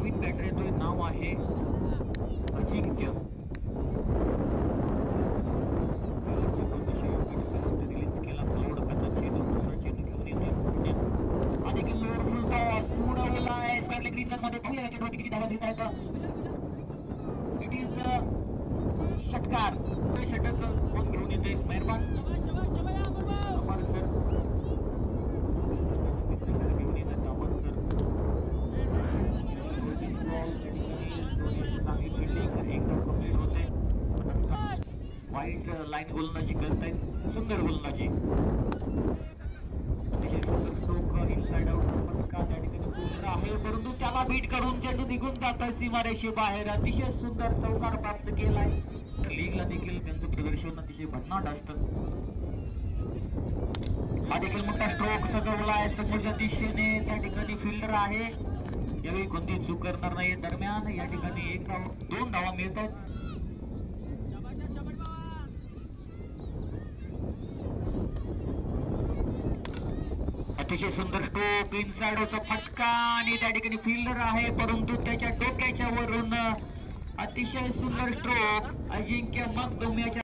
नवीन batter येतोय, नाव आहे अजिंक्य. Release केला फलवडकाचा चेंडू, दुसरा चेंडू घेऊन येतोय आणि किल्ल्यावर फुल टॉस उडवलाय स्क्वेअर लेग मध्ये. पाहूया या चेंडूवरती किती धावा देत आहेत. इट इज षटकार. षटक कोण घेऊन येते? मेहरबान अमर सर. घेऊन येतात अमर सर. चांगली फिल्डिंग, एक धाव कंप्लीट होते. वाईट लाईन गोलंदाजी करतायत, सुंदर गोलंदाजी. अतिशय सुंदर स्ट्रोक इनसाइड आउट फटका त्या ठिकाणी पूर्ण आहे, परंतु त्याला बीट करून चेंडू निघून जातोय सीमारेषे बाहेर. अतिशय सुंदर चौकार प्राप्त केलाय. लीगला देखील त्यांचं प्रदर्शन अतिशय भन्नाट असतं. हा देखील मोठा स्ट्रोक सजवलाय समोरच्या दिशेने. त्या ठिकाणी फिल्डर आहे, यावेळी कोणती चूक करणार नाही. दरम्यान या ठिकाणी एक धाव, 2 धावा मिळत आहेत. अतिशय सुंदर स्ट्रोक, इनसाइड आउटचा फटका आणि त्या ठिकाणी फिल्डर आहे, परंतु त्याच्या डोक्याच्या वरून अतिशय सुंदर स्ट्रोक. अजिंक्य मगदुम याच्या